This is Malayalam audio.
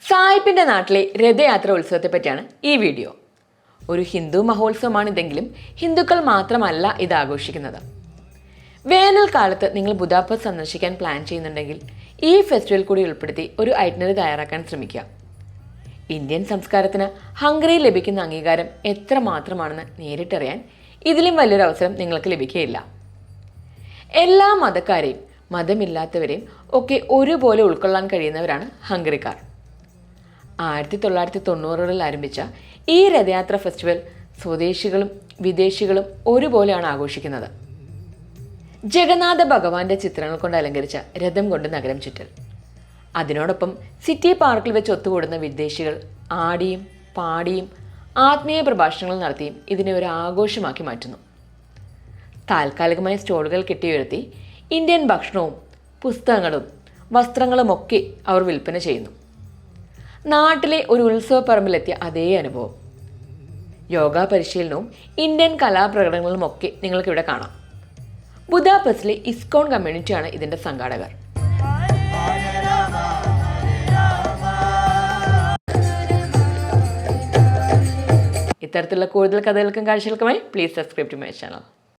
സായിപ്പിൻ്റെ നാട്ടിലെ രഥയാത്ര ഉത്സവത്തെ പറ്റിയാണ് ഈ വീഡിയോ. ഒരു ഹിന്ദു മഹോത്സവമാണിതെങ്കിലും ഹിന്ദുക്കൾ മാത്രമല്ല ഇത് ആഘോഷിക്കുന്നത്. വേനൽക്കാലത്ത് നിങ്ങൾ ബുദാപെസ്റ്റ് സന്ദർശിക്കാൻ പ്ലാൻ ചെയ്യുന്നുണ്ടെങ്കിൽ ഈ ഫെസ്റ്റിവൽ കൂടി ഉൾപ്പെടുത്തി ഒരു ഐറ്റിനറി തയ്യാറാക്കാൻ ശ്രമിക്കുക. ഇന്ത്യൻ സംസ്കാരത്തിന് ഹംഗറിയിൽ ലഭിക്കുന്ന അംഗീകാരം എത്ര മാത്രമാണെന്ന് നേരിട്ടറിയാൻ ഇതിലും വലിയൊരു അവസരം നിങ്ങൾക്ക് ലഭിക്കുകയില്ല. എല്ലാ മതക്കാരെയും മതമില്ലാത്തവരെയും ഒക്കെ ഒരുപോലെ ഉൾക്കൊള്ളാൻ കഴിയുന്നവരാണ് ഹംഗറിക്കാർ. 1990കളിൽ ആരംഭിച്ച ഈ രഥയാത്ര ഫെസ്റ്റിവൽ സ്വദേശികളും വിദേശികളും ഒരുപോലെയാണ് ആഘോഷിക്കുന്നത്. ജഗന്നാഥ ഭഗവാന്റെ ചിത്രങ്ങൾ കൊണ്ട് അലങ്കരിച്ച രഥം കൊണ്ട് നഗരം ചുറ്റൽ, അതിനോടൊപ്പം സിറ്റി പാർക്കിൽ വെച്ച് ഒത്തുകൂടുന്ന വിദേശികൾ ആടിയും പാടിയും ആത്മീയ പ്രഭാഷണങ്ങൾ നടത്തിയും ഇതിനെ ഒരു ആഘോഷമാക്കി മാറ്റുന്നു. താൽക്കാലികമായ സ്റ്റോളുകൾ കെട്ടിയുയർത്തി ഇന്ത്യൻ ഭക്ഷണവും പുസ്തകങ്ങളും വസ്ത്രങ്ങളുമൊക്കെ അവർ വിൽപ്പന ചെയ്യുന്നു. നാട്ടിലെ ഒരു ഉത്സവ പറമ്പിലെത്തിയ അതേ അനുഭവം. യോഗ പരിശീലനവും ഇന്ത്യൻ കലാപ്രകടനങ്ങളും ഒക്കെ നിങ്ങൾക്കിവിടെ കാണാം. ബുദാപെസ്റ്റിലെ ഇസ്കോൺ കമ്മ്യൂണിറ്റിയാണ് ഇതിൻ്റെ സംഘാടകർ. ഇത്തരത്തിലുള്ള കൂടുതൽ കഥകൾക്കും കാഴ്ചകൾക്കുമായി please subscribe to my channel.